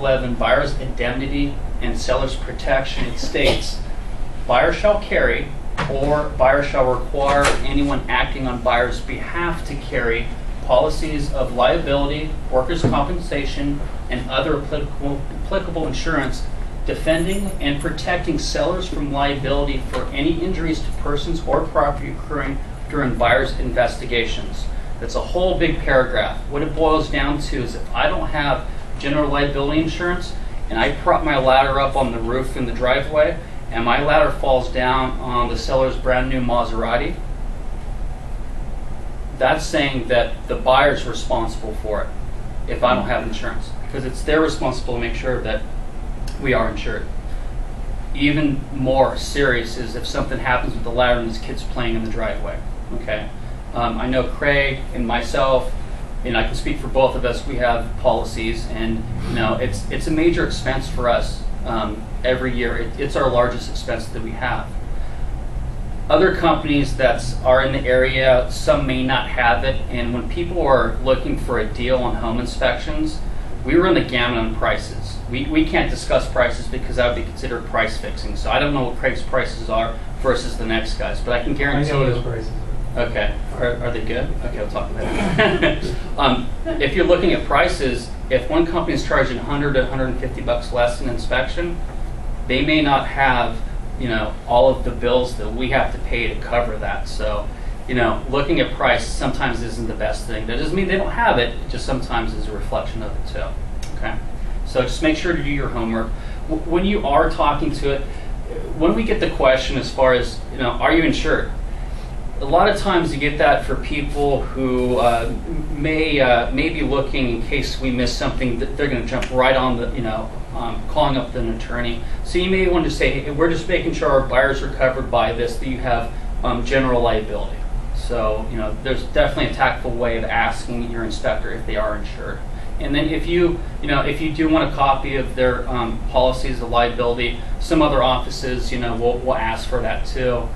11, buyer's indemnity and seller's protection, it states, buyer shall carry or buyer shall require anyone acting on buyer's behalf to carry policies of liability, workers' compensation, and other applicable insurance defending and protecting sellers from liability for any injuries to persons or property occurring during buyer's investigations. That's a whole big paragraph. What it boils down to is if I don't have general liability insurance and I prop my ladder up on the roof in the driveway and my ladder falls down on the seller's brand new Maserati, that's saying that the buyer's responsible for it if I don't have insurance, because it's their responsibility to make sure that we are insured. Even more serious is if something happens with the ladder and this kid's playing in the driveway. Okay, I know Craig and myself, and I can speak for both of us, we have policies, and you know it's a major expense for us every year. It's our largest expense that we have. Other companies that are in the area, some may not have it, and when people are looking for a deal on home inspections, we run the gamut on prices. We can't discuss prices because that would be considered price fixing. So I don't know what Craig's prices are versus the next guy's, but I can guarantee I know what his prices are. Okay, are they good? Okay, we'll talk about it. If you're looking at prices, if one company is charging 100 to 150 bucks less in inspection, they may not have, you know, all of the bills that we have to pay to cover that. So, you know, looking at price sometimes isn't the best thing. That doesn't mean they don't have it, it just sometimes is a reflection of it too. Okay, so just make sure to do your homework. When you are talking to it, when we get the question as far as, you know, are you insured? A lot of times you get that for people who may be looking in case we miss something, that they're going to jump right on the, you know, calling up an attorney. So you may want to say, hey, we're just making sure our buyers are covered by this, that you have general liability. So, you know, there's definitely a tactful way of asking your inspector if they are insured. And then if you do want a copy of their policies of liability, some other offices, you know, will ask for that too.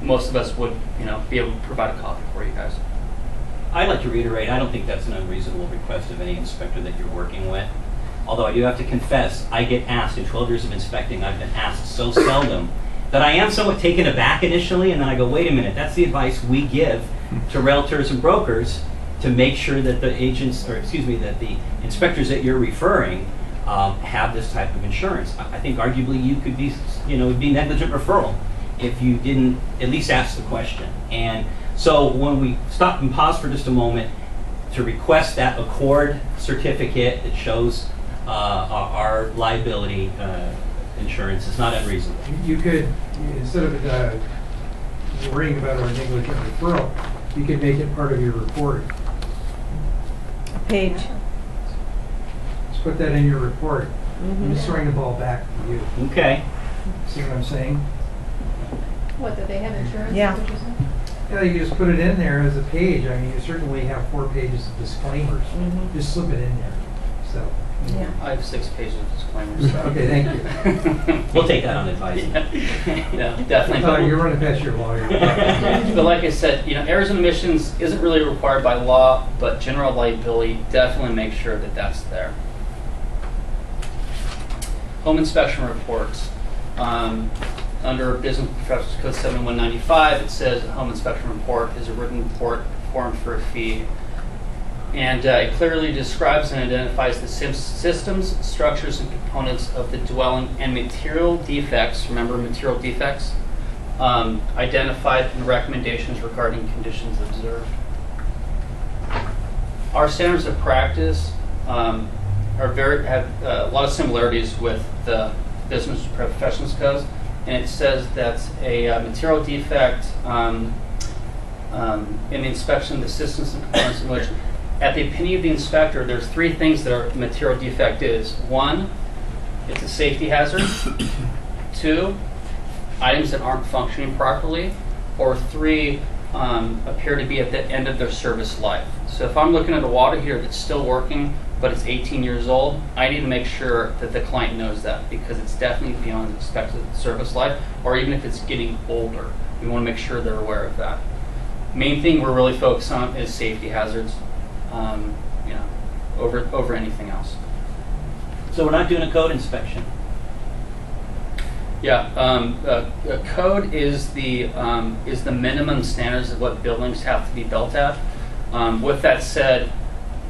Most of us would, you know, be able to provide a copy for you guys. I'd like to reiterate, I don't think that's an unreasonable request of any inspector that you're working with. Although I do have to confess, I get asked, in 12 years of inspecting, I've been asked so seldom that I am somewhat taken aback initially, and then I go, wait a minute, that's the advice we give to realtors and brokers to make sure that the agents, or excuse me, that the inspectors that you're referring have this type of insurance. I think arguably you could be, you know, it'd be negligent referral if you didn't at least ask the question. And so when we stop and pause for just a moment to request that Accord certificate that shows our liability insurance, is not unreasonable. You could, instead of worrying about our negligent referral, you could make it part of your report. Page. Just put that in your report. I'm just throwing the ball back to you. Okay. See what I'm saying? What, that they have insurance? Yeah. Is what you're saying? Yeah, you just put it in there as a page. I mean, you certainly have 4 pages of disclaimers. Just slip it in there. So. Yeah. I have 6 pages of disclaimers. So. Okay, thank you. We'll take that on advice. Yeah, definitely. Oh, you're running past your lawyer. But like I said, you know, errors and omissions isn't really required by law, but general liability, definitely make sure that that's there. Home inspection reports. Under Business Professionals Code 7195, it says a home inspection report is a written report formed for a fee. And it clearly describes and identifies the systems, structures, and components of the dwelling and material defects, remember material defects, identified in recommendations regarding conditions observed. Our standards of practice have a lot of similarities with the Business Professionals Code, and it says that a material defect in the inspection of the systems and components in which, at the opinion of the inspector, there's 3 things that a material defect is. 1, it's a safety hazard. 2, items that aren't functioning properly. Or 3, appear to be at the end of their service life. So if I'm looking at a water heater that's still working, but it's 18 years old, I need to make sure that the client knows that, because it's definitely beyond expected service life, or even if it's getting older, we want to make sure they're aware of that. Main thing we're really focused on is safety hazards, you know, over anything else. So we're not doing a code inspection. Yeah, code is the minimum standards of what buildings have to be built at. With that said,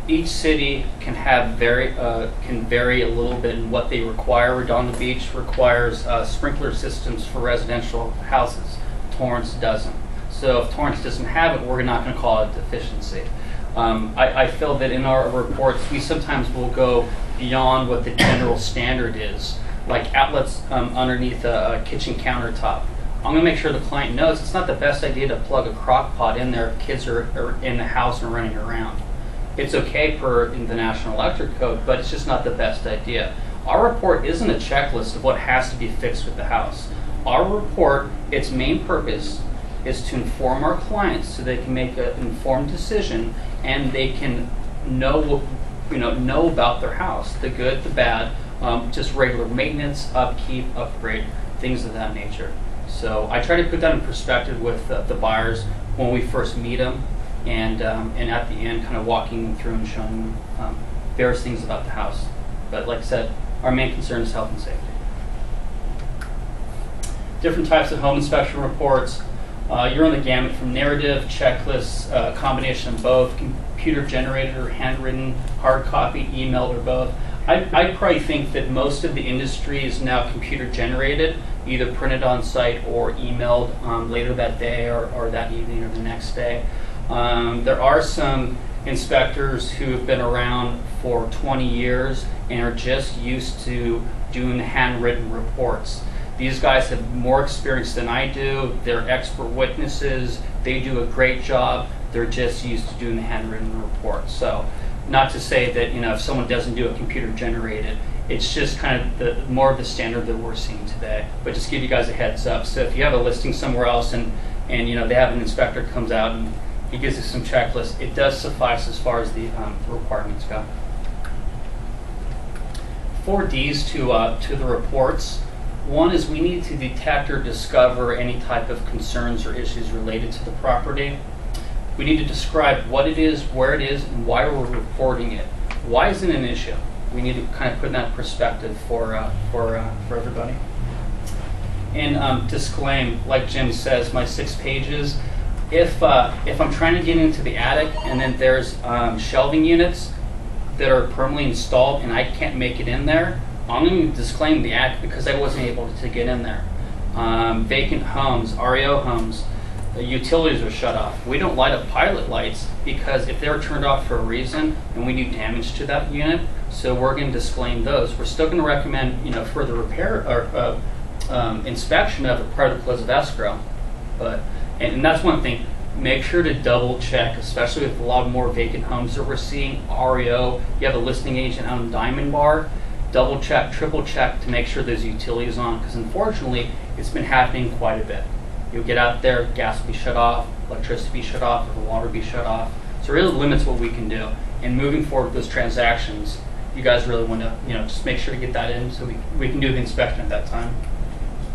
each city can vary a little bit in what they require. Redondo Beach requires sprinkler systems for residential houses. Torrance doesn't. So if Torrance doesn't have it, we're not going to call it deficiency. I feel that in our reports, we sometimes will go beyond what the general standard is, like outlets underneath a kitchen countertop. I'm going to make sure the client knows it's not the best idea to plug a crock pot in there if kids are in the house and running around. It's okay per in the National Electric Code, but it's just not the best idea. Our report isn't a checklist of what has to be fixed with the house. Our report, its main purpose, is to inform our clients so they can make an informed decision and they can know about their house, the good, the bad, just regular maintenance, upkeep, upgrade, things of that nature. So I try to put that in perspective with the buyers when we first meet them, and at the end, kind of walking them through and showing them various things about the house. But like I said, our main concern is health and safety. Different types of home inspection reports. You're on the gamut from narrative, checklists, combination of both, computer generated or handwritten, hard copy, emailed, or both. I probably think that most of the industry is now computer generated, either printed on site or emailed later that day or that evening or the next day. There are some inspectors who have been around for 20 years and are just used to doing handwritten reports. These guys have more experience than I do. They're expert witnesses. They do a great job. They're just used to doing the handwritten reports. So, not to say that if someone doesn't do a computer generated, it's just kind of more of the standard that we're seeing today. But just give you guys a heads up. So if you have a listing somewhere else and they have an inspector comes out and he gives us some checklists, it does suffice as far as the requirements go. 4 Ds to the reports. One is we need to detect or discover any type of concerns or issues related to the property. We need to describe what it is, where it is, and why we're reporting it. Why is it an issue? We need to kind of put in that perspective for everybody. And disclaim, like Jim says, my 6 pages. If I'm trying to get into the attic and then there's shelving units that are permanently installed and I can't make it in there, I'm going to disclaim the attic because I wasn't able to get in there. Vacant homes, REO homes, the utilities are shut off. We don't light up pilot lights because if they're turned off for a reason and we do damage to that unit, so we're going to disclaim those. We're still going to recommend further repair or inspection of it prior to the close of escrow. But and that's one thing. Make sure to double check, especially with a lot more vacant homes that we're seeing. REO, you have a listing agent out in Diamond Bar. Double check, triple check to make sure there's utilities on, because unfortunately it's been happening quite a bit. You'll get out there, gas will be shut off, electricity be shut off, or the water be shut off. So it really limits what we can do. And moving forward with those transactions, you guys really want to just make sure to get that in so we can do the inspection at that time.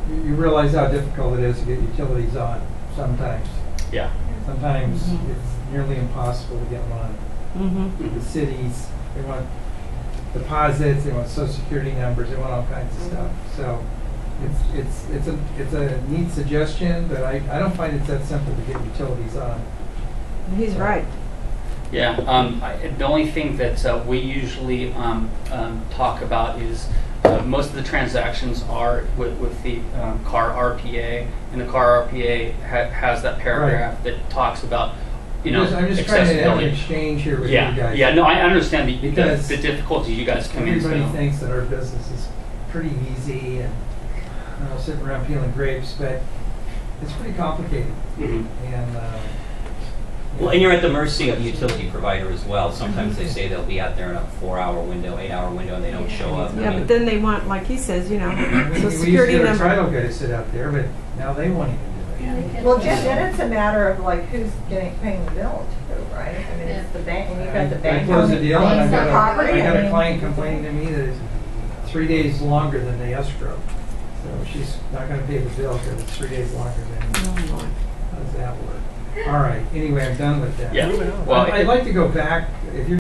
You realize how difficult it is to get utilities on sometimes. Yeah. Sometimes it's nearly impossible to get them on. The cities, they want deposits, they want social security numbers, they want all kinds of stuff. So it's a neat suggestion, but I don't find it's that simple to get utilities on. He's right. Yeah, the only thing that we usually talk about is most of the transactions are with the car RPA, and the car RPA has that paragraph that talks about I'm just trying to have an accessibility. exchange here with Yeah, you guys. yeah, no, I understand Because the difficulties you guys come into. Everybody thinks that our business is pretty easy and sitting around peeling grapes, but it's pretty complicated. Mhm. And Well, and you're at the mercy of the utility provider as well. Sometimes they say they'll be out there in a 4-hour window, 8-hour window, and they don't show up. Yeah, but then they want, like he says, we social used to security get a number. title guy to sit out there, but now they won't even do it. Well, Jim, then it's a matter of like who's paying the bill too, right? I mean, it's the bank, and you've got the bank. I closed the deal, and owns the property, I got I a mean- client complaining to me that it's 3 days longer than the escrow. So she's not going to pay the bill because it's 3 days longer than. How does that work? All right. Anyway, I'm done with that. Yeah. Well, I'd like to go back if you're.